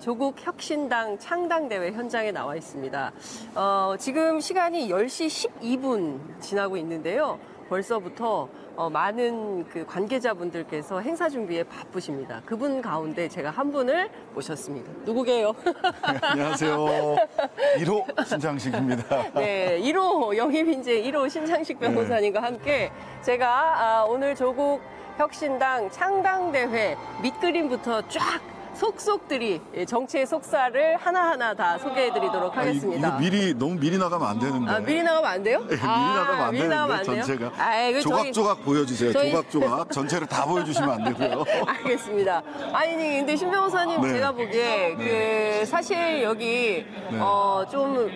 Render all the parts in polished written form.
조국 혁신당 창당대회 현장에 나와 있습니다. 지금 시간이 10시 12분 지나고 있는데요. 벌써부터 많은 그 관계자분들께서 행사 준비에 바쁘십니다. 그분 가운데 제가 한 분을 모셨습니다. 누구게요? 안녕하세요. 1호 신장식입니다. 네, 1호 영입인재 1호 신장식 변호사님과 함께 제가 오늘 조국 혁신당 창당대회 밑그림부터 쫙 속속들이 정치의 속살을 하나하나 다 소개해드리도록 하겠습니다. 이거 너무 미리 나가면 안 되는데. 미리 나가면 안 돼요? 미리 나가면 안 되는데, 전체가. 조각조각 보여주세요. 조각조각. 전체를 다 보여주시면 안 되고요. 알겠습니다. 아니, 근데 신 변호사님, 네. 제가 보기에 사실 여기 좀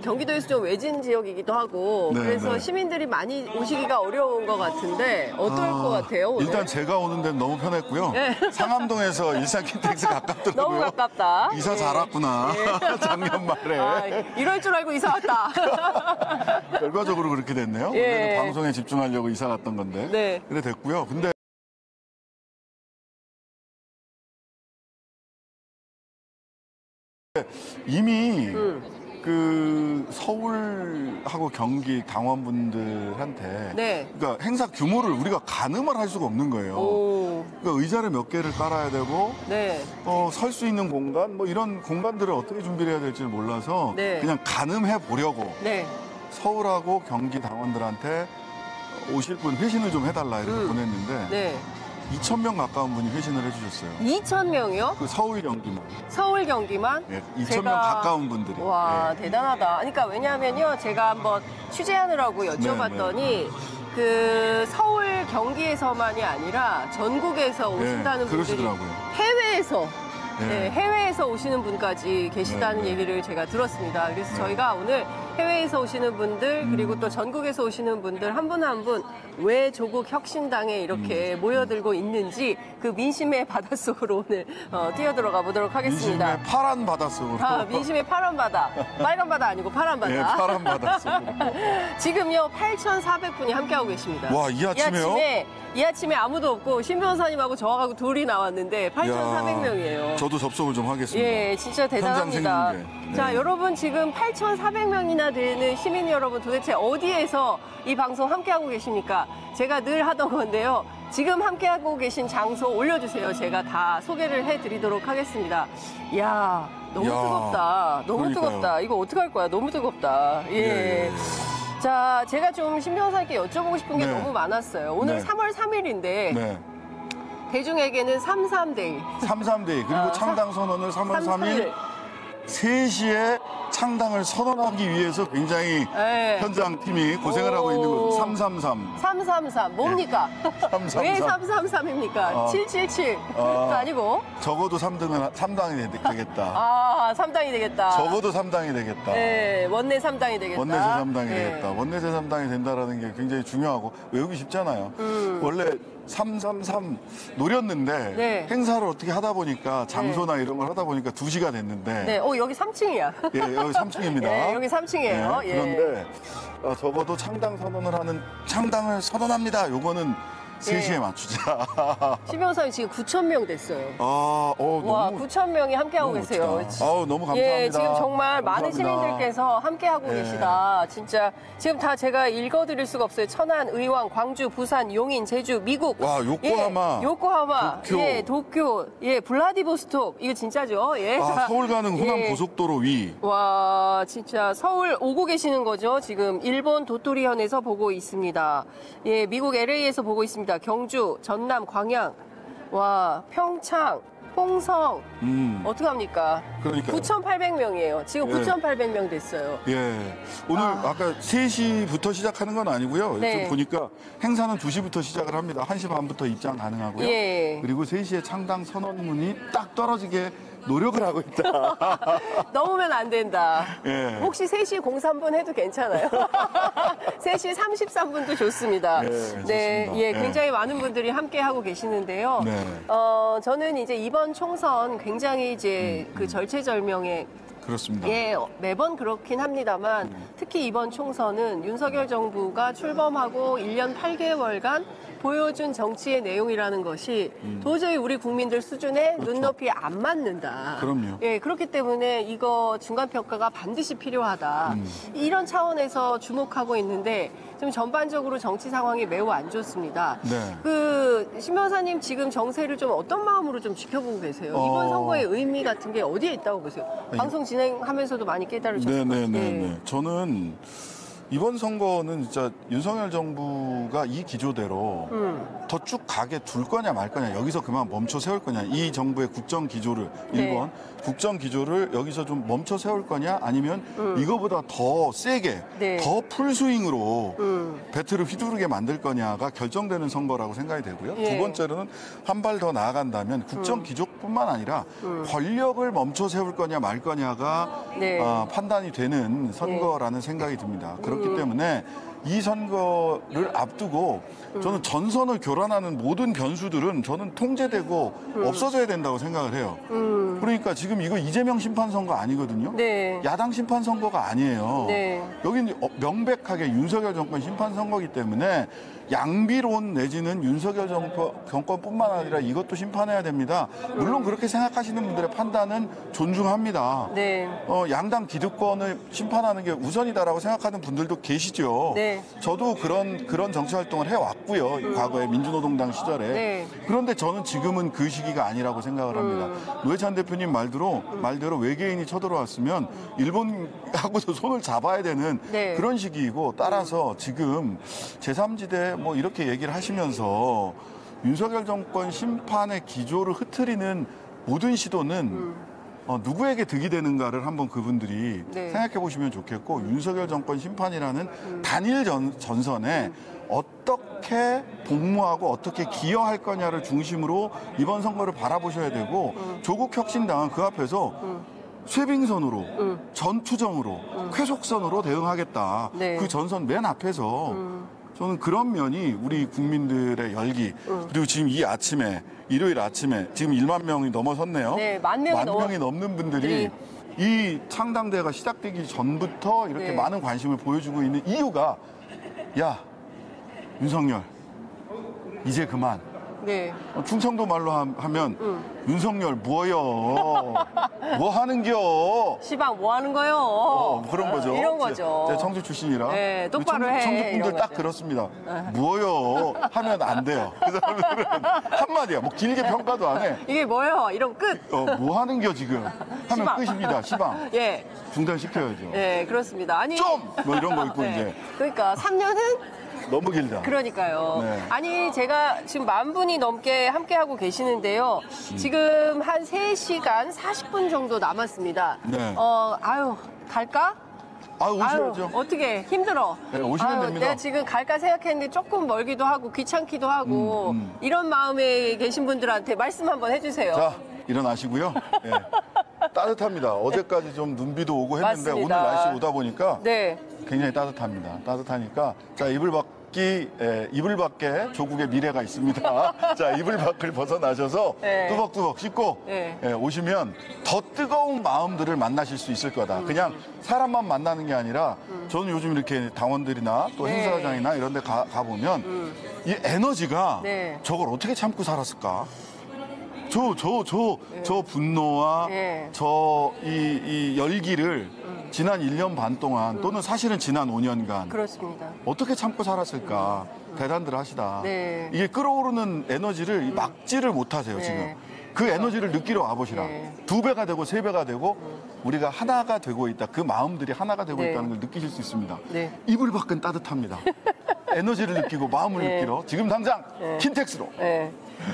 경기도에서 좀 외진 지역이기도 하고 그래서 시민들이 많이 오시기가 어려운 것 같은데 어떨 것 같아요, 오늘? 일단 제가 오는 데는 너무 편했고요. 상암동에서 일산 킨텍스 가깝더라고요. 너무 가깝다. 이사 잘 왔구나. 작년 말에. 이럴 줄 알고 이사 왔다. 결과적으로 그렇게 됐네요. 원래는 방송에 집중하려고 이사 갔던 건데. 근데 됐고요. 근데 이미 서울하고 경기 당원분들한테 그러니까 행사 규모를 우리가 가늠을 할 수가 없는 거예요. 그러니까 의자를 몇 개를 깔아야 되고 설 수 있는 공간 뭐 이런 공간들을 어떻게 준비를 해야 될지 몰라서 그냥 가늠해 보려고 서울하고 경기 당원들한테 오실 분 회신을 좀 해달라 이렇게 보냈는데 2,000명 가까운 분이 회신을 해주셨어요. 2,000명이요? 그 서울 경기만. 서울 경기만? 2,000명 가까운 분들이. 와, 대단하다. 그러니까 왜냐하면요, 제가 한번 취재하느라고 여쭤봤더니 그 서울 경기에서만이 아니라 전국에서 오신다는 분들이 그러시더라고요. 해외에서 오시는 분까지 계시다는 얘기를 제가 들었습니다. 그래서 저희가 오늘 해외에서 오시는 분들 그리고 또 전국에서 오시는 분들 한 분 한 분 왜 조국 혁신당에 이렇게 모여들고 있는지 그 민심의 바닷속으로 오늘 뛰어들어가 보도록 하겠습니다. 민심의 파란 바닷속으로. 민심의 파란 바다. 빨간 바다 아니고 파란 바다. 네, 파란 바닷속으로. 지금요 8,400분이 함께하고 계십니다. 와, 이 아침에요? 이 아침에 아무도 없고 신 변호사님하고 저하고 둘이 나왔는데 8,400명이에요. 저도 접속을 좀 하겠습니다. 예, 진짜 대단합니다. 자, 여러분 지금 8,400명이나 되는 시민 여러분 도대체 어디에서 이 방송 함께하고 계십니까? 제가 늘 하던 건데요. 지금 함께하고 계신 장소 올려주세요. 제가 다 소개를 해드리도록 하겠습니다. 이야, 너무 뜨겁다. 너무 뜨겁다. 이거 어떡할 거야? 너무 뜨겁다. 예. 자, 제가 좀 신 변호사님께 여쭤보고 싶은 게 너무 많았어요. 오늘 3월 3일인데 대중에게는 3.3데이. 3.3데이. 그리고 창당 선언을 3월 3일 3시에 창당을 선언하기 위해서 굉장히 현장 팀이 고생을 하고 있는 거죠. 333. 333. 뭡니까? 333. 왜 333입니까? 777도 아니고. 적어도 3당이 되겠다. 3당이 되겠다. 적어도 3당이 되겠다. 네, 원내 3당이 되겠다. 원내세 3당이 되겠다. 원내세 3당이 된다라는 게 굉장히 중요하고 외우기 쉽잖아요. 원래 333 노렸는데 행사를 어떻게 하다 보니까 장소나 이런 걸 하다 보니까 2시가 됐는데 여기 3층이야. 여기 3층입니다. 여기 3층이에요. 그런데 적어도 창당을 선언합니다. 요거는 3시에 맞추자. 신 변호사님 지금 9,000명 됐어요. 와, 9,000명이 함께하고 계세요. 너무 감사합니다. 지금 정말 감사합니다. 많은 시민들께서 함께하고 계시다. 진짜 지금 다 제가 읽어드릴 수가 없어요. 천안, 의왕, 광주, 부산, 용인, 제주, 미국. 와, 요코하마. 도쿄. 블라디보스톡. 이거 진짜죠? 서울 가는 호남 고속도로 위. 와, 진짜 서울 오고 계시는 거죠? 지금 일본 도토리현에서 보고 있습니다. 미국 LA에서 보고 있습니다. 경주, 전남, 광양, 평창, 홍성. 어떡합니까? 그러니까요. 9,800명이에요. 지금 9,800명 됐어요. 오늘 아까 3시부터 시작하는 건 아니고요. 지금 보니까 행사는 2시부터 시작을 합니다. 1시 반부터 입장 가능하고요. 그리고 3시에 창당 선언문이 딱 떨어지게 노력을 하고 있다. 넘으면 안 된다. 혹시 3시 03분 해도 괜찮아요. 3시 33분도 좋습니다. 좋습니다. 굉장히 많은 분들이 함께 하고 계시는데요. 저는 이제 이번 총선 굉장히 이제 그 절체절명의 그렇습니다. 매번 그렇긴 합니다만 특히 이번 총선은 윤석열 정부가 출범하고 1년 8개월간 보여준 정치의 내용이라는 것이 도저히 우리 국민들 수준에 그렇죠. 눈높이에 안 맞는다. 그럼요. 예, 그렇기 때문에 이거 중간평가가 반드시 필요하다. 이런 차원에서 주목하고 있는데 좀 전반적으로 정치 상황이 매우 안 좋습니다. 네. 신 변호사님 지금 정세를 좀 어떤 마음으로 좀 지켜보고 계세요? 이번 선거의 의미 같은 게 어디에 있다고 보세요? 방송 진행하면서도 많이 깨달으셨을 것 같아요. 네. 저는 이번 선거는 진짜 윤석열 정부가 이 기조대로 더 쭉 가게 둘 거냐 말 거냐, 여기서 그만 멈춰 세울 거냐, 이 정부의 국정 기조를, 네. 1번 국정 기조를 여기서 좀 멈춰 세울 거냐, 아니면 이거보다 더 세게, 네. 더 풀스윙으로 배틀을 휘두르게 만들 거냐가 결정되는 선거라고 생각이 되고요. 예. 두 번째로는 한 발 더 나아간다면 국정 기조뿐만 아니라 권력을 멈춰 세울 거냐 말 거냐가 네. 판단이 되는 선거라는 생각이 듭니다. 그렇기 때문에 이 선거를 앞두고 저는 전선을 교란하는 모든 변수들은 저는 통제되고 없어져야 된다고 생각을 해요. 그러니까 지금 이거 이재명 심판 선거 아니거든요. 네. 야당 심판 선거가 아니에요. 네. 여기는 명백하게 윤석열 정권 심판 선거이기 때문에 양비론 내지는 윤석열 정권뿐만 아니라 이것도 심판해야 됩니다. 물론 그렇게 생각하시는 분들의 판단은 존중합니다. 네. 양당 기득권을 심판하는 게 우선이다라고 생각하는 분들도 계시죠. 네. 저도 그런 정치 활동을 해왔고요. 과거에 민주노동당 시절에. 네. 그런데 저는 지금은 그 시기가 아니라고 생각을 합니다. 노회찬 대표님 말대로 외계인이 쳐들어왔으면 일본하고도 손을 잡아야 되는 네. 그런 시기이고, 따라서 지금 제3지대 뭐 이렇게 얘기를 하시면서 윤석열 정권 심판의 기조를 흐트리는 모든 시도는 누구에게 득이 되는가를 한번 그분들이 네. 생각해 보시면 좋겠고, 윤석열 정권 심판이라는 단일 전선에 어떻게 복무하고 어떻게 기여할 거냐를 중심으로 이번 선거를 바라보셔야 되고, 조국 혁신당은 그 앞에서 쇄빙선으로, 전투정으로, 쾌속선으로 대응하겠다. 네. 그 전선 맨 앞에서 저는 그런 면이 우리 국민들의 열기, 그리고 지금 이 아침에, 일요일 아침에 지금 1만 명이 넘어섰네요. 네, 만 명이 넘는 분들이 이 창당대회가 시작되기 전부터 이렇게 네. 많은 관심을 보여주고 있는 이유가, 야, 윤석열, 이제 그만. 네. 충청도 말로 하면 윤석열 뭐여, 뭐 하는겨. 시방 뭐 하는 거요? 그런 거죠. 이런 거죠. 제가 청주 출신이라. 네, 똑바로 해. 청주 분들 이런 딱 거죠. 그렇습니다. 뭐요 하면 안 돼요. 그 사람들은 한마디야. 뭐 길게 평가도 안 해. 이게 뭐예요? 이러면 끝. 뭐 하는겨 지금 하면 시방. 끝입니다. 시방. 예. 중단시켜야죠. 네, 그렇습니다. 아니. 뭐 이런 거 있고 네. 이제. 그러니까 3년은 너무 길다. 그러니까요. 네. 아니, 제가 지금 10,000분이 넘게 함께하고 계시는데요. 지금 한 3시간 40분 정도 남았습니다. 네. 갈까? 오셔야죠. 어떻게 힘들어. 네, 오시면 됩니다. 내가 지금 갈까 생각했는데 조금 멀기도 하고 귀찮기도 하고 이런 마음에 계신 분들한테 말씀 한번 해주세요. 자, 일어나시고요. 네. 따뜻합니다. 어제까지 좀 눈비도 오고 했는데 맞습니다. 오늘 날씨 오다 보니까 네. 굉장히 따뜻합니다. 따뜻하니까 자, 이불 밖에 조국의 미래가 있습니다. 자, 이불 밖을 벗어나셔서 네. 뚜벅뚜벅 씻고 네. 오시면 더 뜨거운 마음들을 만나실 수 있을 거다. 그냥 사람만 만나는 게 아니라 저는 요즘 이렇게 당원들이나 또 네. 행사장이나 이런 데 가보면 이 에너지가 네. 저걸 어떻게 참고 살았을까? 저 분노와 네. 이 열기를 지난 1년 반 동안 또는 사실은 지난 5년간 그렇습니다. 어떻게 참고 살았을까 대단들 하시다. 네. 이게 끓어오르는 에너지를 막지를 못하세요 지금. 그 에너지를 느끼러 와보시라. 네. 2배가 되고 3배가 되고 우리가 하나가 되고 있다. 그 마음들이 하나가 되고 네. 있다는 걸 느끼실 수 있습니다. 네. 이불 밖은 따뜻합니다. 에너지를 느끼고 마음을 네. 느끼러 지금 당장 킨텍스로. 네.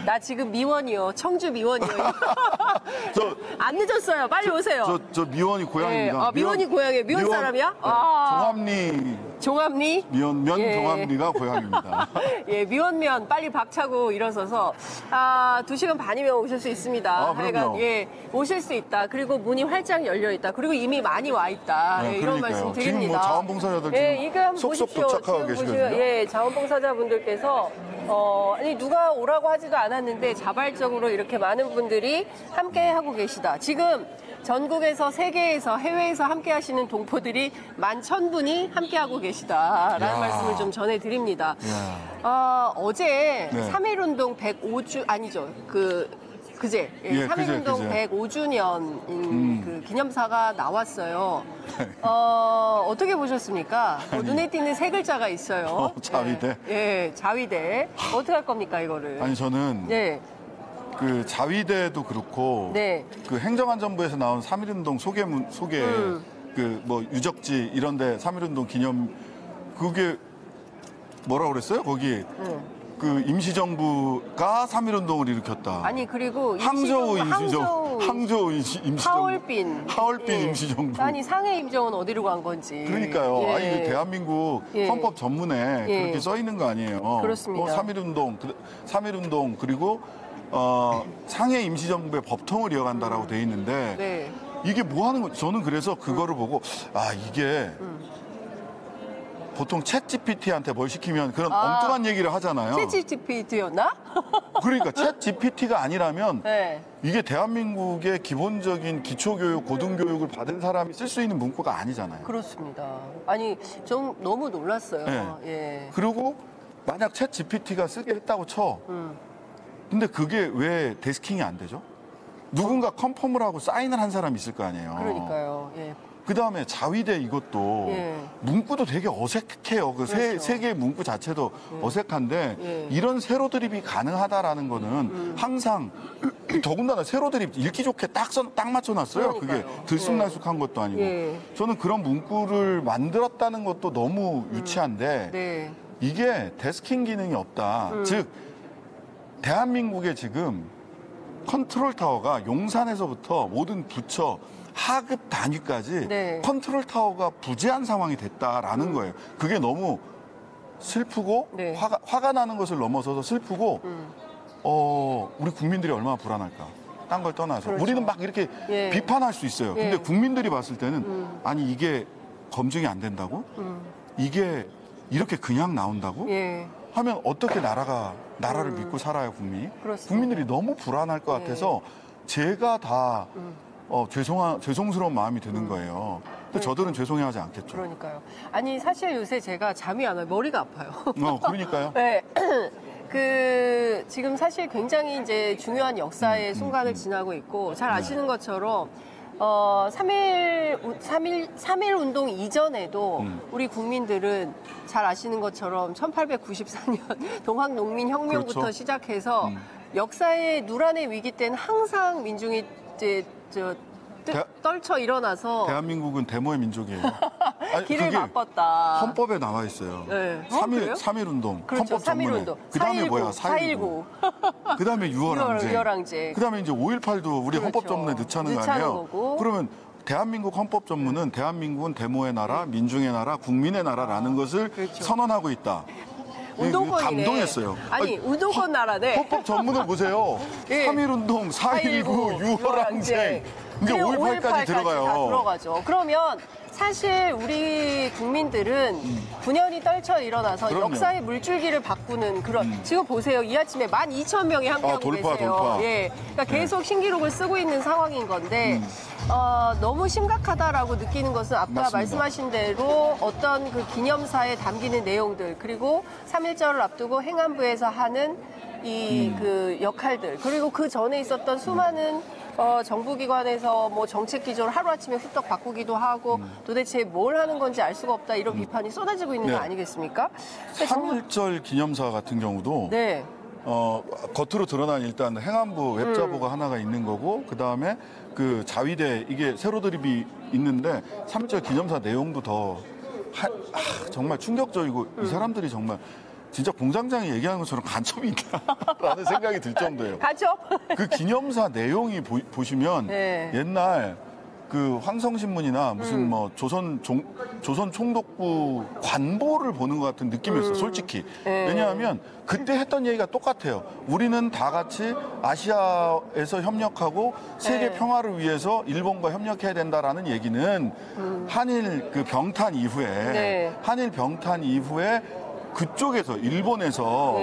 나 지금 미원이요. 청주 미원이요. 안 늦었어요. 빨리 오세요. 저 미원이 고향입니다. 네. 미원이 고향이에요. 미원 사람이야? 네. 아. 종합리. 종합리? 면 예. 종합리가 고향입니다. 예, 미원면 빨리 박차고 일어서서 2시간 반이면 오실 수 있습니다. 그럼요. 예, 오실 수 있다. 그리고 문이 활짝 열려 있다. 그리고 이미 많이 와 있다. 네, 예, 이런 그러니까요. 말씀 지금 드립니다. 뭐 자원봉사자들 예, 지금 이거 한번 속속 보십시오. 도착하고 지금 계시거든요. 예, 자원봉사자분들께서 아니 누가 오라고 하지도 않았는데 자발적으로 이렇게 많은 분들이 함께 하고 계시다. 지금 전국에서 세계에서 해외에서 함께 하시는 동포들이 11,000분이 함께 하고 계시다라는 말씀을 좀 전해드립니다. 어제 네. 3.1운동 105주 아니죠. 그제 3.1운동 105주년 그 기념사가 나왔어요. 어떻게 보셨습니까? 눈에 띄는 세 글자가 있어요. 자위대? 예, 자위대. 어떻게 할 겁니까, 이거를? 아니, 저는 네. 그 자위대도 그렇고 네. 그 행정안전부에서 나온 3.1운동 소개 그 뭐 유적지 이런데 3.1운동 기념 그게 뭐라 그랬어요? 거기 그 임시정부가 3.1운동을 일으켰다. 아니 그리고 항저우 임시정부. 하얼빈 예. 임시정부. 아니 상해 임정은 어디로 간 건지. 그러니까요. 예. 아니 대한민국 예. 헌법 전문에 예. 그렇게 써 있는 거 아니에요. 그렇습니다. 3.1운동 그리고 상해 임시정부의 법통을 이어간다라고 돼 있는데 네. 이게 뭐 하는 거? 저는 그래서 그거를 보고 이게 보통 챗 GPT한테 뭘 시키면 그런 엉뚱한 얘기를 하잖아요. 챗 GPT였나? 그러니까 챗 GPT가 아니라면 네. 이게 대한민국의 기본적인 기초교육, 고등교육을 받은 사람이 쓸 수 있는 문구가 아니잖아요. 그렇습니다. 아니 좀 너무 놀랐어요. 네. 예. 그리고 만약 챗 GPT가 쓰게 했다고 쳐. 근데 그게 왜 데스킹이 안 되죠? 누군가 컨펌을 하고 사인을 한 사람이 있을 거 아니에요. 그러니까요. 예. 그다음에 자위대 이것도 예. 문구도 되게 어색해요. 그렇죠. 세 개의 문구 자체도 어색한데 이런 세로 드립이 가능하다라는 거는 항상 더군다나 세로 드립 읽기 좋게 딱 맞춰놨어요. 그게 그러니까요. 들쑥날쑥한 것도 아니고. 예. 저는 그런 문구를 만들었다는 것도 너무 유치한데 네. 이게 데스킹 기능이 없다. 즉 대한민국에 지금 컨트롤 타워가 용산에서부터 모든 부처 하급 단위까지 네. 컨트롤 타워가 부재한 상황이 됐다라는 거예요. 그게 너무 슬프고 네. 화가 나는 것을 넘어서서 슬프고 우리 국민들이 얼마나 불안할까. 딴 걸 떠나서 그렇죠. 우리는 막 이렇게 예. 비판할 수 있어요. 근데 예. 국민들이 봤을 때는 아니 이게 검증이 안 된다고? 이게 이렇게 그냥 나온다고? 예. 하면 어떻게 나라를 믿고 살아요, 국민이? 그렇습니다. 국민들이 너무 불안할 것 같아서 제가 다 죄송스러운 마음이 드는 거예요. 근데 저들은 죄송해하지 않겠죠. 그러니까요. 아니 사실 요새 제가 잠이 안 와요. 머리가 아파요. 그러니까요. 네. 지금 사실 굉장히 이제 중요한 역사의 순간을 지나고 있고 잘 아시는 것처럼 3.1 운동 이전에도 우리 국민들은 잘 아시는 것처럼 1894년 동학농민혁명부터 그렇죠. 시작해서 역사의 누란의 위기 때는 항상 민중이 이제 떨쳐 일어나서 대한민국은 데모의 민족이에요. 아니, 길을 그게 바꿨다. 헌법에 나와 있어요. 네. 3.1 운동. 그렇죠. 헌법 전문에. 3.1운동. 그다음에 뭐야? 4.19. 그다음에 6월 유월항쟁. 그다음에 이제 5.18도 우리 그렇죠. 헌법 전문에 넣자는 거 넣자는 아니에요? 거고. 그러면 대한민국 헌법 전문은 대한민국은 데모의 나라, 민중의 나라, 국민의 나라라는 것을 그렇죠. 선언하고 있다. 운동권이네. 감동했어요. 아니, 운동권 나라네. 헌법 전문을 보세요. 예. 3.1운동, 4.19, 6월항쟁. 이제 5.18까지 다 들어가요. 들어가죠. 그러면 사실 우리 국민들은 9년이 떨쳐 일어나서 그럼요. 역사의 물줄기를 바꾸는 그런 지금 보세요. 이 아침에 12,000명이 함께하고 돌파. 계세요. 예, 그러니까 계속 신기록을 쓰고 있는 상황인 건데 너무 심각하다라고 느끼는 것은 아까 맞습니다. 말씀하신 대로 어떤 그 기념사에 담기는 내용들 그리고 3.1절을 앞두고 행안부에서 하는 그 역할들 그리고 그 전에 있었던 수많은 정부기관에서 뭐 정책 기조를 하루아침에 훌떡 바꾸기도 하고 도대체 뭘 하는 건지 알 수가 없다 이런 비판이 쏟아지고 있는 거 네. 아니겠습니까? 3.1절 기념사 같은 경우도 네. 겉으로 드러난 일단 행안부 웹자보가 하나가 있는 거고 그다음에 그 자위대 이게 세로 드립이 있는데 3.1절 기념사 내용도 더 정말 충격적이고 이 사람들이 정말 진짜 공장장이 얘기하는 것처럼 간첩이 있다라는 생각이 들 정도예요. 가죠. 그 기념사 내용이 보시면 네. 옛날 그 황성신문이나 무슨 뭐 조선 총독부 관보를 보는 것 같은 느낌이었어요, 솔직히. 네. 왜냐하면 그때 했던 얘기가 똑같아요. 우리는 다 같이 아시아에서 협력하고 세계 네. 평화를 위해서 일본과 협력해야 된다라는 얘기는 한일 그 병탄 이후에 네. 한일 병탄 이후에 그쪽에서 일본에서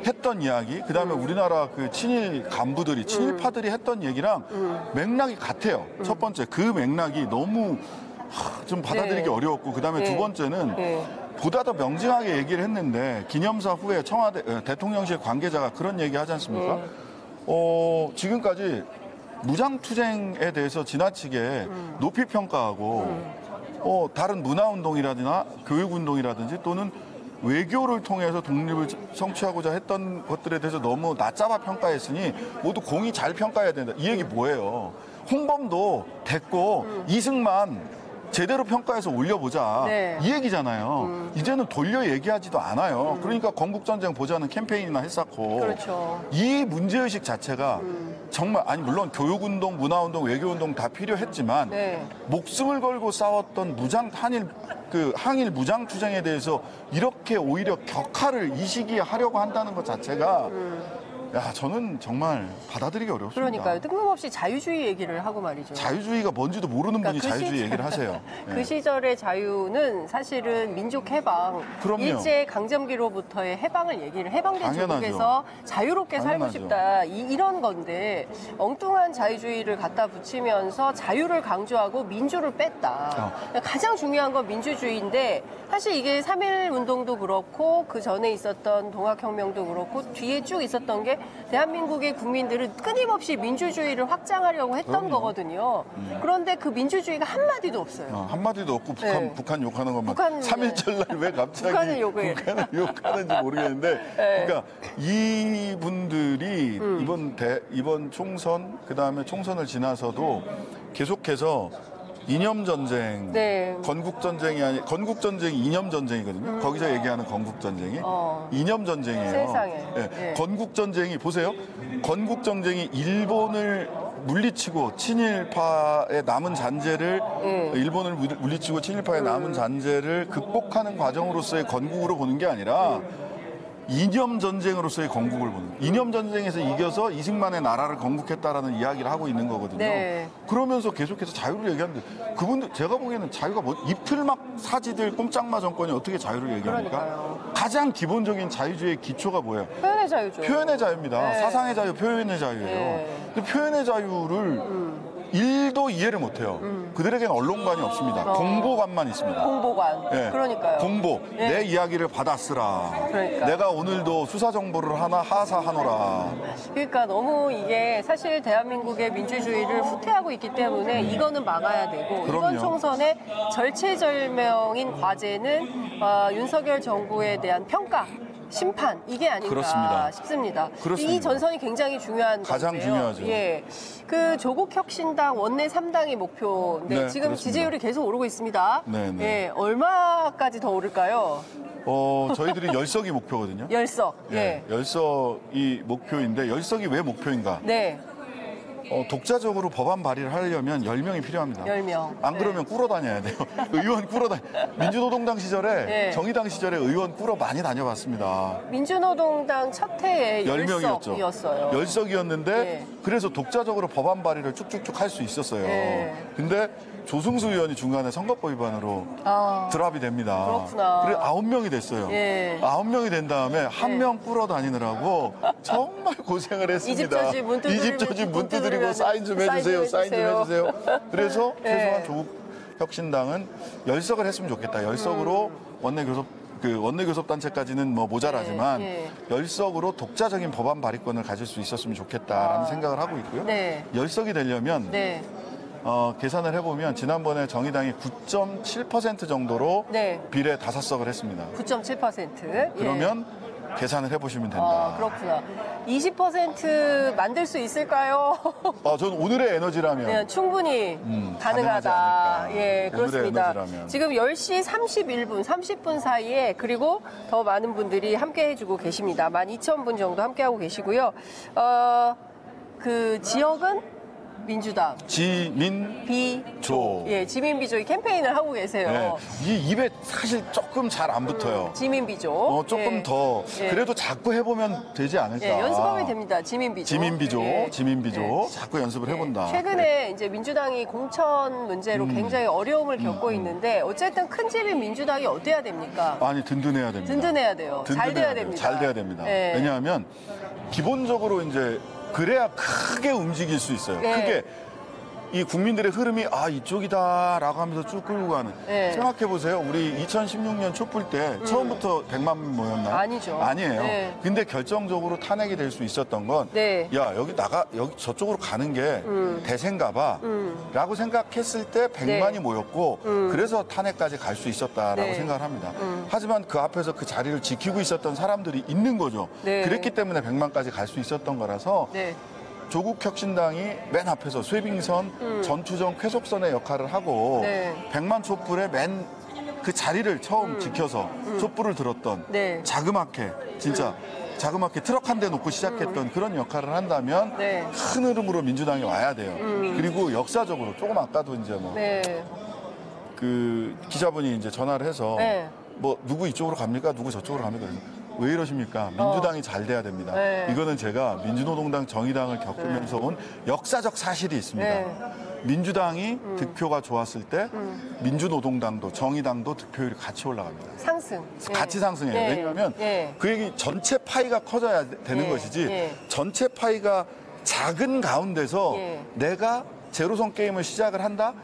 했던 이야기, 그다음에 우리나라 그 친일 간부들이, 친일파들이 했던 얘기랑 맥락이 같아요. 첫 번째, 그 맥락이 너무 좀 받아들이기 네. 어려웠고, 그다음에 네. 두 번째는 네. 보다 더 명징하게 얘기를 했는데, 기념사 후에 청와대 대통령실 관계자가 그런 얘기 하지 않습니까? 지금까지 무장투쟁에 대해서 지나치게 높이 평가하고 다른 문화운동이라든가 교육운동이라든지 또는 외교를 통해서 독립을 성취하고자 했던 것들에 대해서 너무 낮잡아 평가했으니 모두 공이 잘 평가해야 된다. 이 얘기 뭐예요? 홍범도 됐고 이승만 제대로 평가해서 올려보자. 네. 이 얘기잖아요. 이제는 돌려 얘기하지도 않아요. 그러니까 건국전쟁 보자는 캠페인이나 했었고. 그렇죠. 이 문제의식 자체가 정말, 아니 물론 교육운동, 문화운동, 외교운동 다 필요했지만 네. 목숨을 걸고 싸웠던 항일 무장투쟁에 대해서 이렇게 오히려 격하를 이 시기에 하려고 한다는 것 자체가 야, 저는 정말 받아들이기 어렵습니다. 그러니까요. 뜬금없이 자유주의 얘기를 하고 말이죠. 자유주의가 뭔지도 모르는 분이 자유주의 얘기를 하세요. 그 시절의 자유는 사실은 민족 해방, 그럼요. 일제 강점기로부터의 해방을 해방된 당연하죠. 조국에서 자유롭게 살고 당연하죠. 싶다. 이런 건데 엉뚱한 자유주의를 갖다 붙이면서 자유를 강조하고 민주를 뺐다. 가장 중요한 건 민주주의인데 사실 이게 3.1 운동도 그렇고 그 전에 있었던 동학혁명도 그렇고 뒤에 쭉 있었던 게 대한민국의 국민들은 끊임없이 민주주의를 확장하려고 했던 그럼요. 거거든요. 그런데 그 민주주의가 한마디도 없어요. 한마디도 없고 네. 북한 욕하는 것만. 북한, 3.1절 날 왜 갑자기 북한을 욕해요. 북한을 욕하는지 모르겠는데 네. 그러니까 이분들이 이번 총선, 그다음에 총선을 지나서도 계속해서 이념전쟁, 네. 건국전쟁이 이념전쟁이거든요. 거기서 얘기하는 건국전쟁이 이념전쟁이에요. 세상에. 네. 네. 건국전쟁이, 보세요. 건국전쟁이 일본을 물리치고 친일파의 남은 잔재를, 일본을 물리치고 친일파의 남은 잔재를 극복하는 과정으로서의 건국으로 보는 게 아니라 이념 전쟁으로서의 건국을 보는, 이념 전쟁에서 이겨서 이승만의 나라를 건국했다라는 이야기를 하고 있는 거거든요. 네. 그러면서 계속해서 자유를 얘기하는데 그분들, 제가 보기에는 자유가 이틀막 사지들 꼼짝마 정권이 어떻게 자유를 얘기합니까? 그러니까요. 가장 기본적인 자유주의의 기초가 뭐예요? 표현의 자유죠. 표현의 자유입니다. 네. 사상의 자유, 표현의 자유예요. 네. 근데 표현의 자유를 일도 이해를 못해요. 그들에게는 언론관이 없습니다. 공보관만 있습니다. 공보관. 예. 그러니까요. 공보. 예. 내 이야기를 받았으라. 그러니까. 내가 오늘도 수사 정보를 하나 하사하노라. 그러니까 너무 이게 사실 대한민국의 민주주의를 후퇴하고 있기 때문에 이거는 막아야 되고 그럼요. 이번 총선의 절체절명인 과제는 윤석열 정부에 대한 평가, 심판 이게 아닌가 그렇습니다. 싶습니다. 그렇습니다. 이 전선이 굉장히 중요한 가장 건데요. 중요하죠. 예, 그 조국혁신당 원내 3당이 목표인데 네, 지금 그렇습니다. 지지율이 계속 오르고 있습니다. 네, 네. 예, 얼마까지 더 오를까요? 저희들이 열석이 목표거든요. 열석. 예. 열석이 목표인데, 열석이 왜 목표인가? 네. 독자적으로 법안 발의를 하려면 10명이 필요합니다. 10명. 안 그러면 꿇어 다녀야 돼요. 의원 민주노동당 시절에, 네. 정의당 시절에 의원 꿇어 많이 다녀봤습니다. 민주노동당 첫 해에 10명이었죠. 열석이었어요. 열석이었는데 네. 그래서 독자적으로 법안 발의를 쭉쭉쭉 할 수 있었어요. 네. 근데 조승수 의원이 중간에 선거법 위반으로 드랍이 됩니다. 그렇구나. 그래 9명이 됐어요. 예. 9명이 된 다음에 한 명 꿇어 다니느라고 정말 고생을 했습니다. 이집저집 문두 이집저집 문두 드리고 사인 좀 해주세요. 사인 좀 해주세요. 그래서 최소한 조국혁신당은 열석을 했으면 좋겠다. 열석으로 원내교섭단체까지는 뭐 모자라지만 열석으로 독자적인 법안 발의권을 가질 수 있었으면 좋겠다라는 생각을 하고 있고요. 네. 열석이 되려면 계산을 해보면 지난번에 정의당이 9.7% 정도로 네. 비례 5석을 했습니다. 9.7%. 그러면 계산을 해보시면 된다. 그렇구나. 20% 만들 수 있을까요? 저는 오늘의 에너지라면 네, 충분히 가능하지 가능하다. 않을까. 예, 그렇습니다. 오늘의 에너지라면. 지금 10시 31분, 30분 사이에 그리고 더 많은 분들이 함께 해주고 계십니다. 12,000분 정도 함께하고 계시고요. 그 지역은 민주당. 지민비조. 예, 지민비조 캠페인을 하고 계세요. 네. 이 입에 사실 조금 잘 안 붙어요. 지민비조. 조금 예. 더 그래도 자꾸 해보면 되지 않을까. 예, 연습하면 됩니다. 지민비조. 지민비조. 예. 지민비조. 예. 자꾸 연습을 해본다. 최근에 이제 민주당이 공천 문제로 굉장히 어려움을 겪고 있는데 어쨌든 큰 집인 민주당이 어때야 됩니까? 아니 든든해야 됩니다. 든든해야 돼요. 잘 돼야 됩니다. 잘 돼야 됩니다. 예. 왜냐하면 기본적으로 이제 그래야 크게 움직일 수 있어요. 예. 크게 이 국민들의 흐름이 이쪽이다라고 하면서 쭉 끌고 가는. 네. 생각해 보세요. 우리 2016년 촛불 때 처음부터 100만 모였나요? 아니죠. 아니에요. 네. 근데 결정적으로 탄핵이 될 수 있었던 건 네. 야, 여기 저쪽으로 가는 게 대세인가 봐. 라고 생각했을 때 100만이 네. 모였고 그래서 탄핵까지 갈 수 있었다라고 네. 생각을 합니다. 하지만 그 앞에서 그 자리를 지키고 있었던 사람들이 있는 거죠. 네. 그랬기 때문에 100만까지 갈 수 있었던 거라서 네. 조국 혁신당이 맨 앞에서 쇄빙선, 전투정 쾌속선의 역할을 하고 네. 100만 촛불의 맨 그 자리를 처음 지켜서 촛불을 들었던 네. 자그맣게 진짜 자그맣게 트럭 한 대 놓고 시작했던 그런 역할을 한다면 네. 큰 흐름으로 민주당이 와야 돼요. 그리고 역사적으로 조금 아까도 이제 뭐 그 네. 기자분이 이제 전화를 해서 네. 뭐 누구 이쪽으로 갑니까? 누구 저쪽으로 갑니까? 그래서 왜 이러십니까? 민주당이 잘 돼야 됩니다. 네. 이거는 제가 민주노동당 정의당을 겪으면서 온 역사적 사실이 있습니다. 네. 민주당이 득표가 좋았을 때 민주노동당도 정의당도 득표율이 같이 올라갑니다. 상승. 같이 예. 상승해요. 예. 왜냐하면 예. 그 얘기 전체 파이가 커져야 되는 예. 것이지 예. 전체 파이가 작은 가운데서 예. 내가 제로섬 게임을 시작을 한다?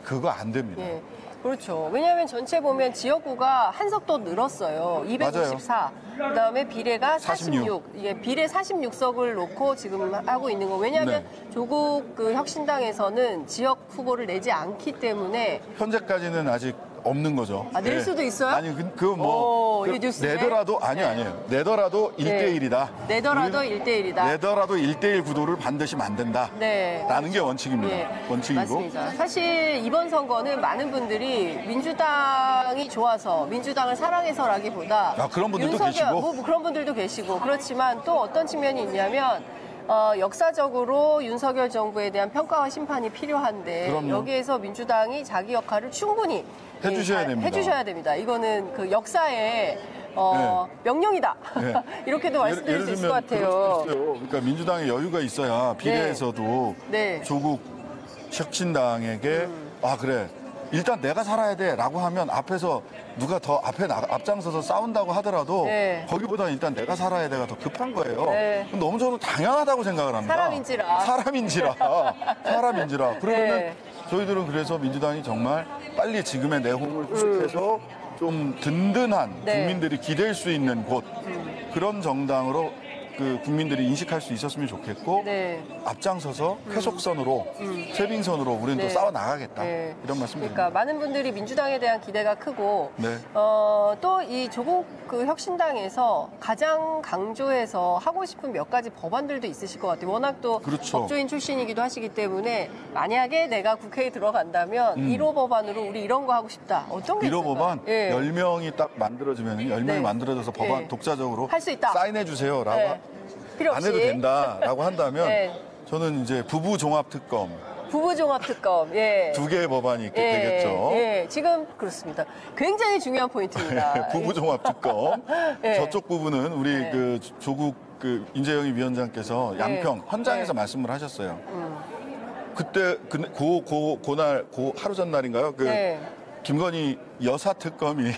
그거 안 됩니다. 예. 그렇죠. 왜냐하면 전체 보면 지역구가 한석도 늘었어요. 254. 그다음에 비례가 46. 예, 비례 46석을 놓고 지금 하고 있는 거. 왜냐하면 조국 그 혁신당에서는 지역 후보를 내지 않기 때문에 현재까지는 아직 없는 거죠. 낼 수도 있어요? 아니, 그거 이 뉴스네? 내더라도, 아니에요. 내더라도 1대1이다. 내더라도 1대1이다. 내더라도 1대1 구도를 반드시 만든다. 네. 라는 게 원칙입니다. 예, 원칙이고. 맞습니다. 사실 이번 선거는 많은 분들이 민주당이 좋아서 민주당을 사랑해서라기보다 그런 분들도 계시고. 뭐 그런 분들도 계시고 그렇지만 또 어떤 측면이 있냐면 역사적으로 윤석열 정부에 대한 평가와 심판이 필요한데 그럼요. 여기에서 민주당이 자기 역할을 충분히 해주셔야 됩니다. 해주셔야 됩니다. 이거는 그 역사의 명령이다. 네. 이렇게도 말씀드릴 수 있을 것 그럴 같아요. 수도 있어요. 그러니까 민주당에 여유가 있어야 비례에서도 네. 조국 혁신당에게 그래. 일단 내가 살아야 돼라고 하면 앞에서 누가 더 앞장서서 싸운다고 하더라도 네. 거기보다는 일단 내가 살아야 돼가 더 급한 거예요. 네. 너무 저는 당연하다고 생각을 합니다. 사람인지라. 그러면 저희들은 그래서 민주당이 정말 빨리 지금의 내홍을 수습해서 좀 든든한 국민들이 기댈 수 있는 곳 그런 정당으로 그 국민들이 인식할 수 있었으면 좋겠고 앞장서서 쾌속선으로 쇄빙선으로 우리는 또 싸워 나가겠다 이런 말씀드립니다. 그러니까 많은 분들이 민주당에 대한 기대가 크고 또 이 조국 그 혁신당에서 가장 강조해서 하고 싶은 몇 가지 법안들도 있으실 것 같아요. 워낙 또 법조인 출신이기도 하시기 때문에 만약에 내가 국회에 들어간다면 1호 법안으로 우리 이런 거 하고 싶다. 어떤 게 1호 있을까요? 법안 10명이 딱 만들어지면 10명이 만들어져서 법안 독자적으로 할 수 있다. 사인해 주세요라고 필요 안 없이. 해도 된다라고 한다면 저는 이제 부부 종합 특검 부부종합특검, 2개의 법안이 되겠죠. 지금 그렇습니다. 굉장히 중요한 포인트입니다. 부부 종합 특검. 저쪽 부분은 우리 그 조국 그 인재영입 위원장께서 양평 현장에서 말씀을 하셨어요. 그때 그날 하루 전날인가요? 김건희 여사 특검이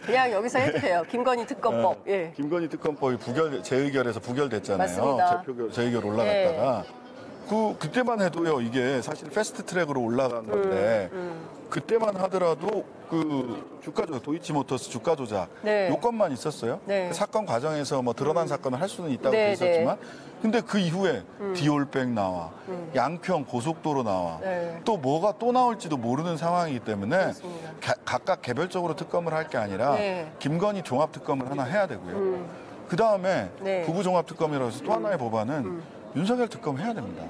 그냥 여기서 해도 돼요. 김건희 특검법. 김건희 특검법이 재의결에서 부결됐잖아요. 맞습니다. 재의결 올라갔다가 그때만 해도요, 이게 사실 패스트 트랙으로 올라간 건데, 그때만 하더라도 그 주가 조작, 도이치모터스 주가 조작 요건만 있었어요. 그 사건 과정에서 뭐 드러난 사건을 할 수는 있다고 돼 있었지만, 근데 그 이후에 디올백 나와, 양평 고속도로 나와, 또 뭐가 또 나올지도 모르는 상황이기 때문에 각각 개별적으로 특검을 할 게 아니라 김건희 종합 특검을 하나 해야 되고요. 그 다음에 부부 종합 특검이라고 해서 또 하나의 법안은 윤석열 특검 해야 됩니다.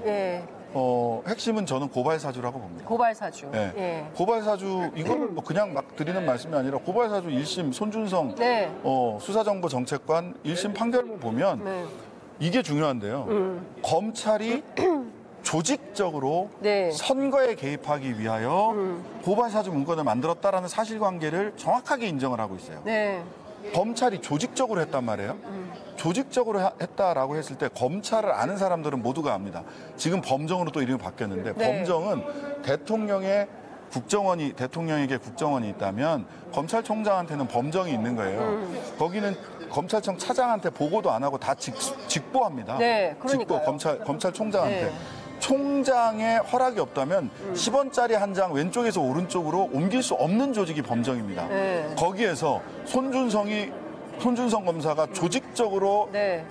핵심은 저는 고발사주라고 봅니다. 고발사주. 고발사주, 이거는 뭐 그냥 막 드리는 말씀이 아니라 고발사주 1심 손준성 수사정보정책관 1심 판결문 보면 이게 중요한데요. 검찰이 조직적으로 네. 선거에 개입하기 위하여 고발사주 문건을 만들었다라는 사실관계를 정확하게 인정을 하고 있어요. 네. 검찰이 조직적으로 했단 말이에요. 조직적으로 했다라고 했을 때 검찰을 아는 사람들은 모두가 압니다. 지금 범정으로 또 이름이 바뀌었는데 네. 범정은 대통령에게 국정원이 있다면 검찰총장한테는 범정이 있는 거예요. 거기는 검찰청 차장한테 보고도 안 하고 다 직보합니다. 네, 직보 그러니까요. 검찰총장한테. 네. 총장의 허락이 없다면 10원짜리 한 장 왼쪽에서 오른쪽으로 옮길 수 없는 조직이 범정입니다. 네. 거기에서 손준성 검사가 조직적으로 네.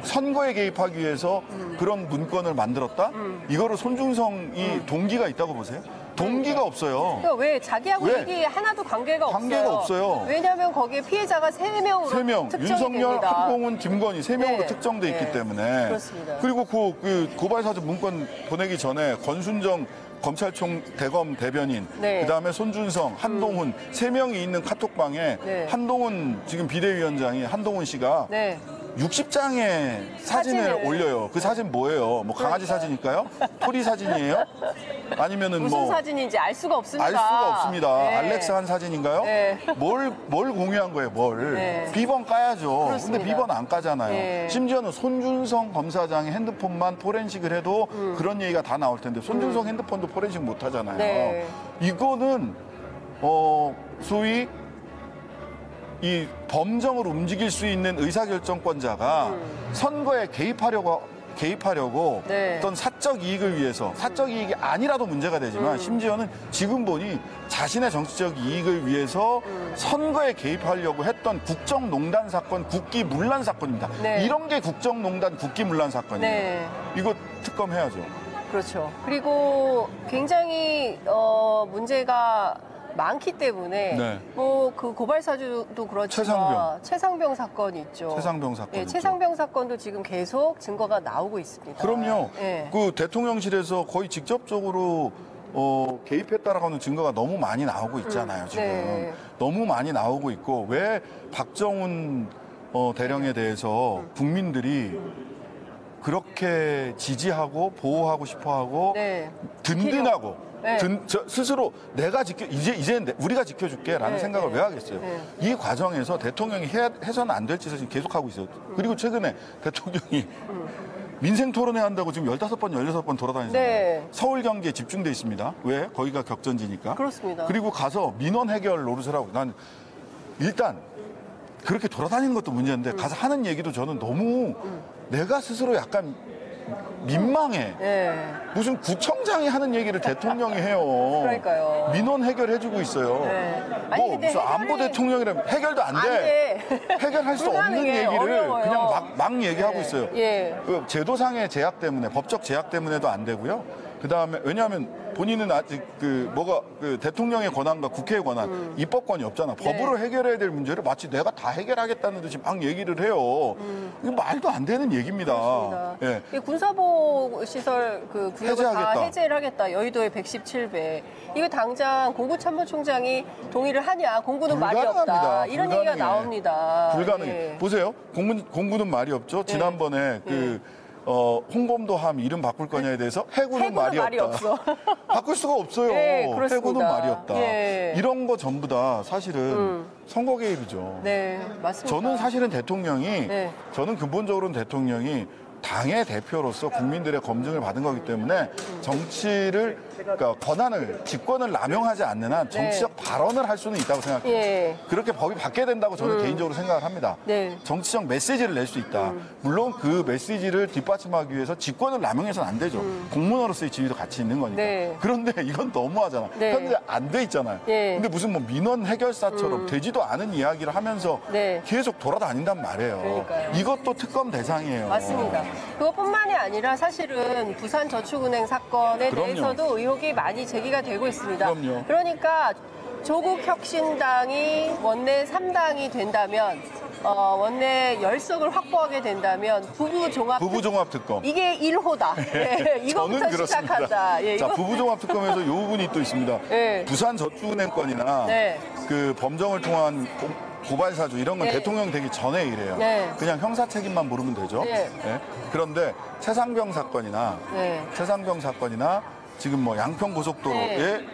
선거에 개입하기 위해서 그런 문건을 만들었다? 이거를 손준성이 동기가 있다고 보세요? 동기가 없어요. 그러니까 왜 자기하고 왜? 이게 하나도 관계가 관계가 없어요. 왜냐하면 거기에 피해자가 3명으로 3명, 특정이 윤석열, 됩니다. 한동훈, 김건희 3명으로 네. 특정돼 있기 네. 때문에. 그렇습니다. 그리고 그 고발사주 문건 보내기 전에 권순정 검찰총 대검 대변인, 네. 그다음에 손준성, 한동훈 3명이 있는 카톡방에 네. 한동훈 지금 비대위원장이 한동훈 씨가 네. 60장의 사진을 올려요. 그 사진 뭐예요? 뭐 강아지 사진일까요? 토리 사진이에요? 아니면은 무슨 뭐 사진인지 알 수가 없습니다. 알 수가 없습니다. 네. 알렉스 한 사진인가요? 네. 뭘 공유한 거예요, 뭘. 네. 비번 까야죠. 그렇습니다. 근데 비번 안 까잖아요. 네. 심지어는 손준성 검사장의 핸드폰만 포렌식을 해도 그런 얘기가 다 나올 텐데 손준성 핸드폰도 포렌식 못 하잖아요. 네. 이거는 소위 이 범정을 움직일 수 있는 의사결정권자가 선거에 개입하려고 네. 어떤 사적 이익을 위해서 사적 이익이 아니라도 문제가 되지만 심지어는 지금 보니 자신의 정치적 이익을 위해서 선거에 개입하려고 했던 국정농단 사건, 국기문란 사건입니다. 네. 이런 게 국정농단, 국기문란 사건이에요. 네. 이거 특검해야죠. 그렇죠. 그리고 굉장히 문제가 많기 때문에 네. 뭐 그 고발 사주도 그렇지만 최상병 사건 있죠. 최상병 사건 네, 있죠. 최상병 사건도 지금 계속 증거가 나오고 있습니다. 그럼요. 네. 그 대통령실에서 거의 직접적으로 개입했다라고 하는 증거가 너무 많이 나오고 있잖아요, 지금. 네. 너무 많이 나오고 있고, 왜 박정훈 대령에 대해서 국민들이 그렇게 지지하고 보호하고 싶어 하고 네. 든든하고 네. 스스로 내가 이제 우리가 지켜줄게라는 네, 생각을 네. 왜 하겠어요? 네. 이 과정에서 대통령이 해서는 안 될 짓을 지금 계속하고 있어요. 그리고 최근에 대통령이 민생 토론회 한다고 지금 15번, 16번 돌아다니잖아요. 네. 서울 경기에 집중돼 있습니다. 왜? 거기가 격전지니까. 그렇습니다. 그리고 가서 민원 해결 노릇을 하고 난 일단 그렇게 돌아다니는 것도 문제인데 가서 하는 얘기도 저는 너무 내가 스스로 약간 민망해. 네. 무슨 구청장이 하는 얘기를 대통령이 해요. 그러니까요. 민원 해결해주고 있어요. 네. 아니, 뭐 근데 무슨 안보 대통령이라면 해결도 안 돼. 안 돼. 해결할 수 없는 불가능해. 얘기를 어려워요. 그냥 막 얘기하고 네. 있어요. 예. 그 제도상의 제약 때문에, 법적 제약 때문에도 안 되고요. 그다음에 왜냐하면 본인은 아직 그 대통령의 권한과 국회의 권한, 입법권이 없잖아. 네. 법으로 해결해야 될 문제를 마치 내가 다 해결하겠다는 듯이 막 얘기를 해요. 이거 말도 안 되는 얘기입니다. 그렇습니다. 예. 이 군사보호 시설 그 구역을 해제하겠다. 다 해제를 하겠다. 여의도의 117배. 이거 당장 공구참모총장이 동의를 하냐? 공구는 말이 없다. 불가능합니다. 이런 얘기가 불가능해. 나옵니다. 불가능해. 예. 보세요. 공군은 말이 없죠. 지난번에 홍범도함 이름 바꿀 거냐에 대해서 해군은 말이 없다. 없어. 바꿀 수가 없어요. 네, 그렇습니다. 해군은 말이 없다. 예. 이런 거 전부 다 사실은 선거 개입이죠. 네, 맞습니다. 저는 사실은 대통령이 네. 저는 근본적으로는 대통령이 당의 대표로서 국민들의 검증을 받은 거기 때문에 정치를 그러니까 직권을 남용하지 않는 한 정치적 발언을 할 수는 있다고 생각해요. 예. 그렇게 법이 바뀌어야 된다고 저는 개인적으로 생각을 합니다. 네. 정치적 메시지를 낼 수 있다. 물론 그 메시지를 뒷받침하기 위해서 직권을 남용해서는 안 되죠. 공무원으로서의 지위도 같이 있는 거니까. 네. 그런데 이건 너무하잖아. 네. 현재 안 돼 있잖아요. 예. 근데 무슨 뭐 민원 해결사처럼 되지도 않은 이야기를 하면서 네. 계속 돌아다닌단 말이에요. 그러니까요. 이것도 특검 대상이에요. 맞습니다. 그것뿐만이 아니라 사실은 부산저축은행 사건에 그럼요. 대해서도 의혹이 많이 제기가 되고 있습니다. 그럼요. 그러니까 조국혁신당이 원내 3당이 된다면 원내 열석을 확보하게 된다면 부부종합 특검. 이게 1호다. 네, 이거부터 저는 그렇습니다. 시작한다. 예, 자, 이거. 부부종합 특검에서 요 부분이 또 있습니다. 네. 부산저축은행 건이나 네. 그 범정을 통한 고발 사주 이런 건 네. 대통령 되기 전에 이래요. 네. 그냥 형사 책임만 물으면 되죠. 네. 네. 그런데 최상병 사건이나 지금 뭐 양평 고속도로에 네.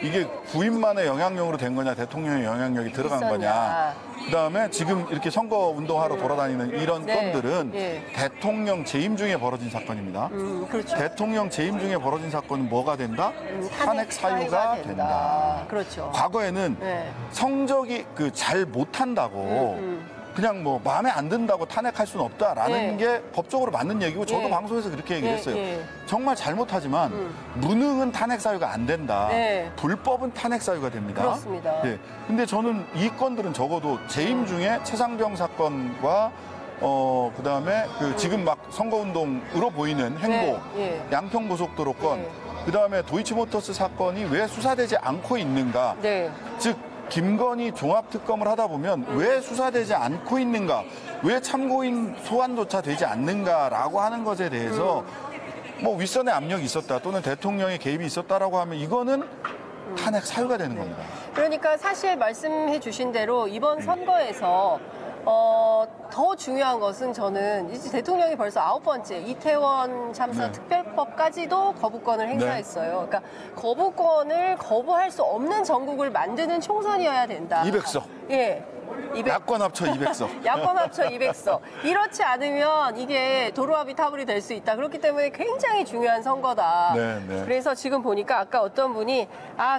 이게 부인만의 영향력으로 된 거냐, 대통령의 영향력이 들어간 있었냐. 거냐. 그다음에 지금 이렇게 선거 운동하러 돌아다니는 이런 네. 건들은 네. 대통령 재임 중에 벌어진 사건입니다. 그렇죠. 대통령 재임 중에 벌어진 사건은 뭐가 된다? 탄핵 사유가 된다. 그렇죠. 과거에는 네. 성적이 잘 못한다고 그냥 뭐 마음에 안 든다고 탄핵할 수는 없다라는 네. 게 법적으로 맞는 얘기고 저도 네. 방송에서 그렇게 얘기를 네, 했어요. 네. 정말 잘못하지만 무능은 탄핵 사유가 안 된다. 네. 불법은 탄핵 사유가 됩니다. 그렇습니다. 네. 근데 저는 이 건들은 적어도 재임 중에 최상병 사건과 그다음에 지금 막 선거운동으로 보이는 행보, 네. 양평고속도로 건, 네. 그다음에 도이치모터스 사건이 왜 수사되지 않고 있는가? 네. 즉 김건희 종합특검을 하다 보면 왜 수사되지 않고 있는가? 왜 참고인 소환조차 되지 않는가라고 하는 것에 대해서 뭐 윗선의 압력이 있었다 또는 대통령의 개입이 있었다라고 하면 이거는 탄핵 사유가 되는 겁니다. 그러니까 사실 말씀해 주신 대로 이번 선거에서 더 중요한 것은 저는 이제 대통령이 벌써 9번째 이태원 참사 네. 특별법까지도 거부권을 행사했어요. 그러니까 거부권을 거부할 수 없는 전국을 만드는 총선이어야 된다. 200석. 예. 200. 야권 합쳐 200석. 야권 합쳐 200석. 이렇지 않으면 이게 도로합의 타불이 될 수 있다. 그렇기 때문에 굉장히 중요한 선거다. 네, 네. 그래서 지금 보니까 아까 어떤 분이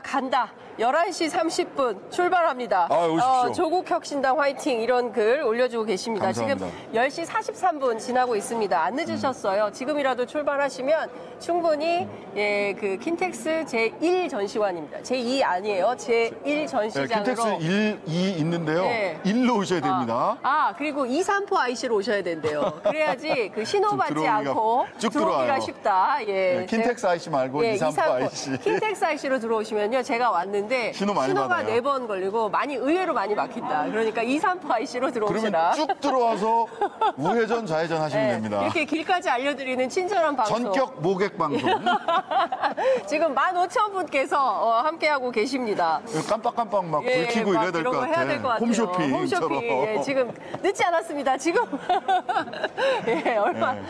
간다. 11시 30분 출발합니다. 오십시오. 조국혁신당 화이팅 이런 글 올려주고 계십니다. 감사합니다. 지금 10시 43분 지나고 있습니다. 안 늦으셨어요. 지금이라도 출발하시면 충분히 그 킨텍스 제1 전시관입니다. 제2 아니에요. 제1 네, 전시장으로. 킨텍스 1, 2 있는데요. 네. 1로 오셔야 됩니다. 그리고 2, 3포 IC로 오셔야 된대요. 그래야지 그 신호 받지 들어오기가 않고 쭉 들어오기가 들어와요. 쉽다. 예. 네, 킨텍스 IC 말고 2, 3포 IC. 킨텍스 IC로 들어오시면요. 제가 왔는데 신호 많이 신호가 받아요. 4번 걸리고 의외로 많이 막힌다. 그러니까 2, 3포 IC로 그러면 들어오시라. 쭉 들어와서 우회전, 좌회전 하시면 네, 됩니다. 이렇게 길까지 알려드리는 친절한 방송. 전격 모객 방송. 지금 15,000분께서 함께하고 계십니다. 깜빡깜빡 막 불 켜고 막 이래야 될 것 이런 거 해야 될 것 같아. 같아요. 홈쇼핑처럼. 홈쇼핑. 예, 지금 늦지 않았습니다. 지금. 예, 얼마. 네.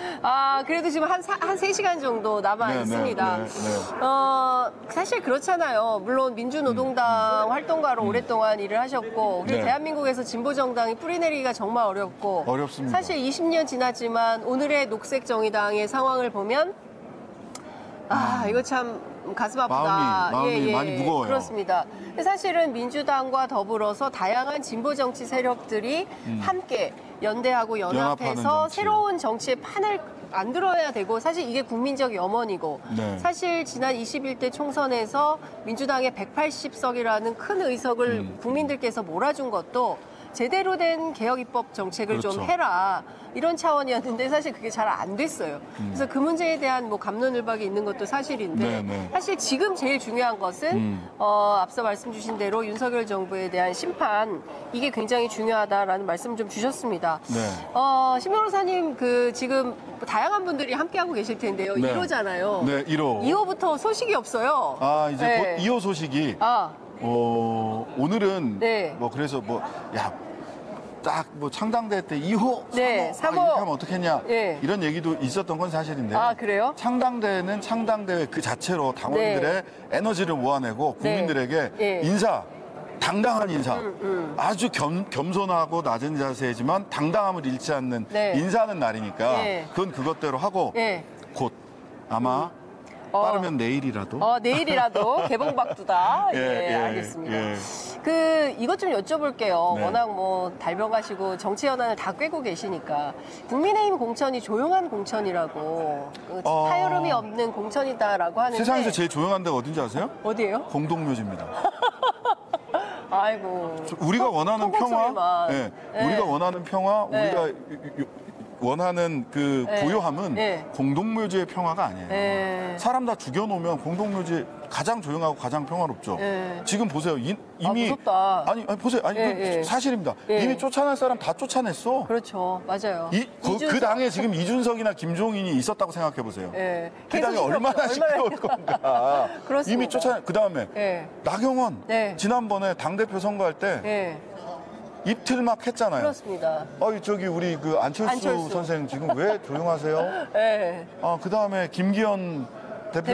그래도 지금 한 3시간 정도 남아 네, 있습니다. 네, 네. 사실 그렇잖아요. 물론 민주노동당 활동가로 오랫동안 일을 하셨고, 그리고 네. 대한민국에서 진보정당이 뿌리내리기가 정말 어렵고. 어렵습니다. 사실 20년 지났지만 오늘의 녹색정의당의 상황을 보면, 이거 참 가슴 아프다. 마음이 많이 무거워요. 그렇습니다. 사실은 민주당과 더불어서 다양한 진보 정치 세력들이 함께 연대하고 연합하는 연합해서 정치. 새로운 정치의 판을 만들어야 되고 사실 이게 국민적 염원이고 네. 사실 지난 21대 총선에서 민주당의 180석이라는 큰 의석을 국민들께서 몰아준 것도 제대로 된 개혁 입법 정책을 좀 그렇죠. 해라 이런 차원이었는데 사실 그게 잘 안 됐어요. 그래서 그 문제에 대한 뭐 감론을박이 있는 것도 사실인데 네, 네. 사실 지금 제일 중요한 것은 앞서 말씀 주신 대로 윤석열 정부에 대한 심판 이게 굉장히 중요하다라는 말씀 좀 주셨습니다. 네. 신 변호사님 지금 다양한 분들이 함께하고 계실 텐데요. 네. 1호잖아요. 네, 1호. 2호부터 소식이 없어요. 이제 네. 곧 2호 소식이 오늘은 네. 뭐 그래서 딱 뭐 창당대 때 2호, 네, 3호, 3호. 이렇게 하면 어떻겠냐 네. 이런 얘기도 있었던 건 사실인데 그래요? 창당대회는 창당대회 그 자체로 당원들의 에너지를 모아내고 국민들에게 네. 인사, 당당한 인사, 아주 겸손하고 낮은 자세지만 당당함을 잃지 않는 네. 인사하는 날이니까 네. 그건 그것대로 하고 네. 곧 아마 빠르면 내일이라도 내일이라도 개봉박두다. 예, 알겠습니다. 예. 이것 좀 여쭤볼게요. 네. 워낙 뭐 달변 가시고 정치 현안을 다 꿰고 계시니까 국민의힘 공천이 조용한 공천이라고 타협음이 없는 공천이다라고 하는데 세상에서 제일 조용한 데가 어딘지 아세요? 어디예요? 공동묘지입니다. 아이고. 우리가 원하는 평화, 소리만. 예, 네. 우리가 원하는 평화, 네. 우리가 원하는 그 네. 고요함은 네. 공동묘지의 평화가 아니에요. 네. 사람 다 죽여놓으면 공동묘지 가장 조용하고 가장 평화롭죠. 네. 지금 보세요. 이미 무섭다. 아니 보세요. 아니 예, 그 예. 사실입니다. 예. 이미 쫓아낼 사람 다 쫓아냈어. 그렇죠. 맞아요. 그 이준석. 당에 지금 이준석이나 김종인이 있었다고 생각해 보세요. 예. 그 당이 계속 얼마나 시끄러울 건가. 그렇습니다. 이미 쫓아. 그 다음에 예. 나경원 네. 지난번에 당 대표 선거할 때 예. 이틀 막 했잖아요. 그렇습니다. 저기 우리 그 안철수 선생 지금 왜 조용하세요? 네. 그다음에 김기현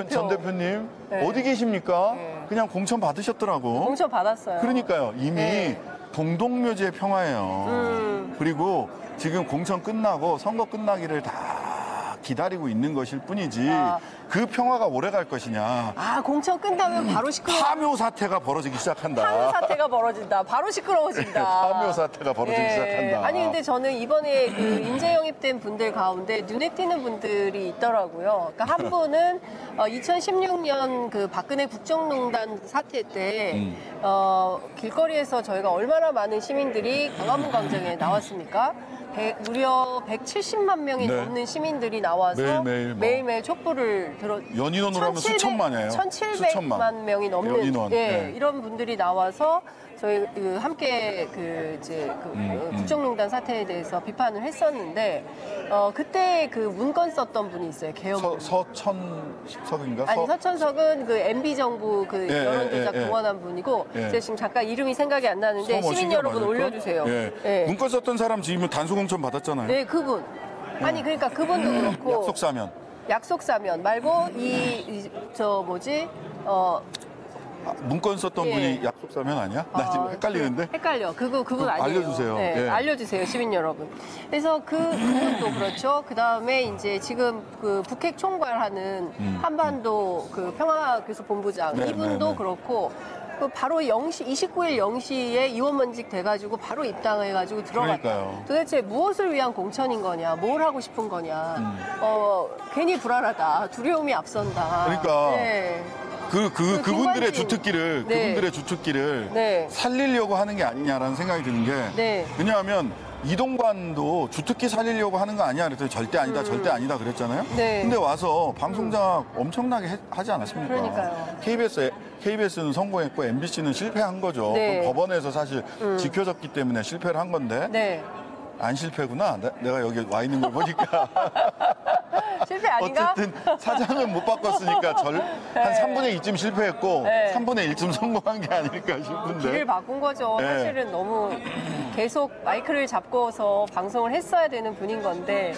전 대표님 네. 어디 계십니까? 네. 그냥 공천 받으셨더라고. 공천 받았어요. 그러니까요. 이미 네. 동동묘지의 평화예요. 그리고 지금 공천 끝나고 선거 끝나기를 다 기다리고 있는 것일 뿐이지 그 평화가 오래 갈 것이냐. 공천 끝나면 바로 파묘 사태가 벌어지기 시작한다. 파묘 사태가 벌어진다. 바로 시끄러워진다. 파묘 사태가 벌어지기 시작한다. 아니 근데 저는 이번에 그 인재 영입된 분들 가운데 눈에 띄는 분들이 있더라고요. 그러니까 한 분은 2016년 그 박근혜 국정농단 사태 때 길거리에서 저희가 얼마나 많은 시민들이 광화문 광장에 나왔습니까? 무려 170만 명이 네. 넘는 시민들이 나와서 매일매일 촛불을 들어 연인원으로 하면 수천만이에요. 1,700만 명이 넘는 연인원. 네. 이런 분들이 나와서 저희 함께 국정농단 사태에 대해서 비판을 했었는데 그때 그 문건 썼던 분이 있어요. 계엄. 서천석인가? 아니 서천석은 그 MB 정부 그 여론조작 동원한 분이고 제가 지금 잠깐 이름이 생각이 안 나는데 시민 여러분 올려주세요. 문건 썼던 사람 지금 단수공천 받았잖아요. 네, 그분. 아니 그러니까 그분도 그렇고 약속사면 말고 문건 썼던 분이 약속사면 아니야? 나 지금 헷갈리는데? 헷갈려. 그분 아니에요. 알려주세요. 네, 알려주세요, 시민 여러분. 그래서 그분도 그렇죠. 그 다음에 이제 지금 그 북핵 총괄하는 한반도 그 평화교섭본부장 이분도 그렇고 바로 29일 0시에 의원만직 돼가지고 바로 입당해가지고 들어갔다. 그러니까요. 도대체 무엇을 위한 공천인 거냐, 뭘 하고 싶은 거냐. 괜히 불안하다, 두려움이 앞선다. 그러니까. 네. 그분들의 김관진. 그분들의 주특기를 살리려고 하는 게 아니냐라는 생각이 드는 게 왜냐하면 이동관도 주특기 살리려고 하는 거 아니야 그랬더니 절대 아니다 절대 아니다 그랬잖아요. 근데 와서 방송장 엄청나게 하지 않았습니까? 그러니까요. KBS는 성공했고 MBC는 실패한 거죠. 법원에서 사실 지켜졌기 때문에 실패를 한 건데 안 실패구나. 내가 여기 와 있는 걸 보니까. 실패 아닌가? 어쨌든 사장은 못 바꿨으니까 한 3분의 2쯤 실패했고 3분의 1쯤 성공한 게 아닐까 싶은데. 길을 바꾼 거죠. 사실은 너무 계속 마이크를 잡고서 방송을 했어야 되는 분인 건데.